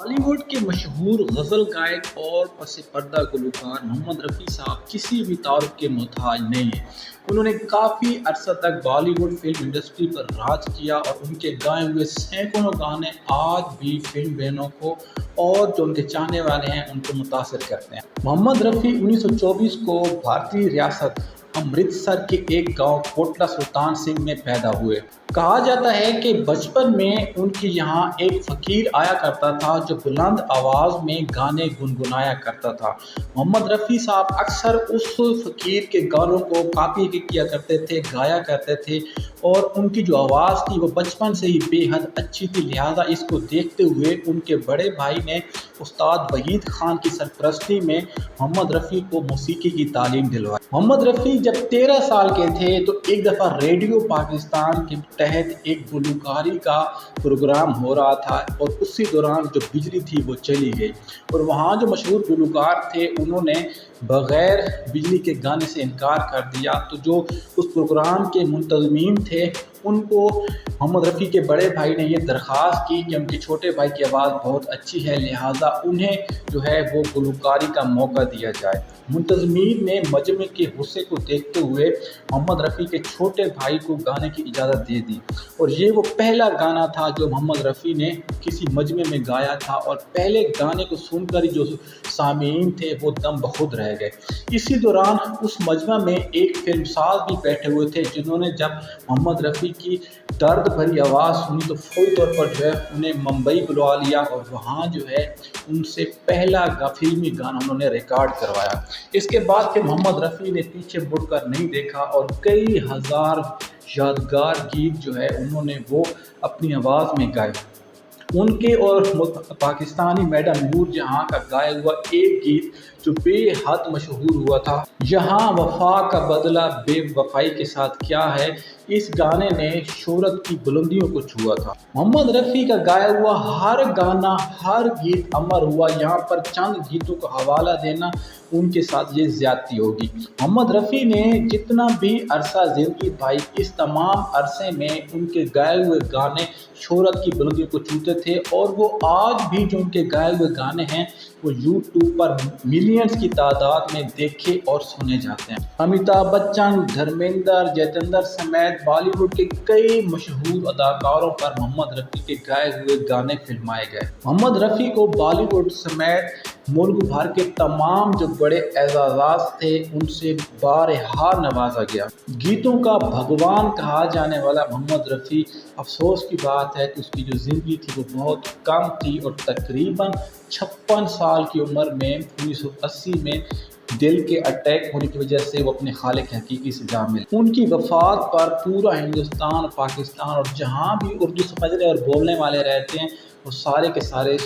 بالی would کے مشہور غزل گائک اور پس پردہ گلوکار محمد رفیع صاحب کسی بھی تعارف کے محتاج نہیں ہیں۔ انہوں نے کافی عرصہ تک بالی ووڈ فلم انڈسٹری پر راج کیا اور ان کے گائے ہوئے سینکڑوں گانے آج بھی فلم بینوں کو اور جو ان کے چاہنے والے ہیں ان کو متاثر کرتے ہیں۔ محمد رفیع 1924 کو بھارتی ریاست امرتسر کے ایک گاؤں کوٹلہ سلطان سنگھ میں پیدا ہوئے۔ کہا جاتا ہے کہ بچپن میں ان کے یہاں ایک فقیر آیا کرتا تھا جو بلند آواز میں گانے گنگنایا کرتا تھا۔ محمد رفیع صاحب اکثر اس فقیر کے گانوں کو کاپی کیا کرتے تھے، گایا کرتے تھے اور ان کی جو آواز تھی وہ بچپن سے ہی بے حد اچھی تھی، لہٰذا اس کو دیکھتے ہوئے ان کے بڑے بھائی نے استاد وحید خان کی سرپرستی میں محمد رفیع کو موسیقی کی تعلیم دلوائی۔ محمد رفیع جب 13 سال کے تھے تو ایک دفعہ ریڈیو پاکستان کے تحت ایک گلوکاری کا پروگرام ہو رہا تھا اور اسی دوران جو بجلی تھی وہ چلی گئی اور وہاں جو مشہور گلوکار تھے انہوں نے بغیر بجلی کے گانے سے انکار کر دیا، تو جو اس پروگرام کے منتظمین تھے ان کو محمد رفیع کے بڑے بھائی نے یہ درخواست کی کہ ان کے چھوٹے بھائی کی آواز بہت اچھی ہے، لہٰذا انہیں جو ہے وہ گلوکاری کا موقع دیا جائے۔ منتظمین نے مجمع کے غصے کو دیکھتے ہوئے محمد رفیع کے چھوٹے بھائی کو گانے کی اجازت دے دی اور یہ وہ پہلا گانا تھا جو محمد رفیع نے کسی مجمع میں گایا تھا اور پہلے گانے کو سن کر جو سامعین تھے وہ دم بخود رہ گئے۔ اسی دوران اس مجمع میں ایک فلم ساز بھی بیٹھے ہوئے تھے جنہوں نے جب محمد رفیع کی درد بھری آواز سنی تو فوری طور پر جو ہے انہیں ممبئی بلوا لیا اور وہاں جو ہے ان سے پہلا فلمی گانا انہوں نے ریکارڈ کروایا۔ اس کے بعد پھر محمد رفیع نے پیچھے مڑ کر نہیں دیکھا اور کئی ہزار یادگار گیت جو ہے انہوں نے وہ اپنی آواز میں گائے۔ ان کے اور پاکستانی میڈم نور جہاں کا گایا ہوا ایک گیت جو بے حد مشہور ہوا تھا، یہاں وفا کا بدلہ بے وفائی کے ساتھ کیا ہے، اس گانے نے شہرت کی بلندیوں کو چھوا تھا۔ محمد رفیع کا گایا ہوا ہر گانا، ہر گیت امر ہوا، یہاں پر چند گیتوں کا حوالہ دینا ان کے ساتھ یہ زیادتی ہوگی۔ محمد رفیع نے جتنا بھی عرصہ زندگی پائی اس تمام عرصے میں ان کے گائے ہوئے گانے شہرت کی بلندیوں کو چھوتے تھے اور وہ آج بھی جو ان کے گائے ہوئے گانے ہیں وہ یوٹیوب پر ملینز کی تعداد میں دیکھے اور سنے جاتے ہیں۔ امیتابھ بچن، دھرمیندر، جتیندر سمیت بالی ووڈ کے کئی مشہور اداکاروں پر محمد رفیع کے گائے ہوئے گانے فلمائے گئے۔ محمد رفیع کو بالی ووڈ سمیت ملک بھر کے تمام جو بڑے اعزازات تھے ان سے بارہا نوازا گیا۔ گیتوں کا بھگوان کہا جانے والا محمد رفیع، افسوس کی بات ہے کہ اس کی جو زندگی تھی وہ بہت کم تھی اور تقریباً 56 سال کی عمر میں 1980 میں دل کے اٹیک ہونے کی وجہ سے وہ اپنے خالق حقیقی سے جا ملے۔ ان کی وفات پر پورا ہندوستان، پاکستان اور جہاں بھی اردو سمجھنے اور بولنے والے رہتے ہیں وہ سارے کے سارے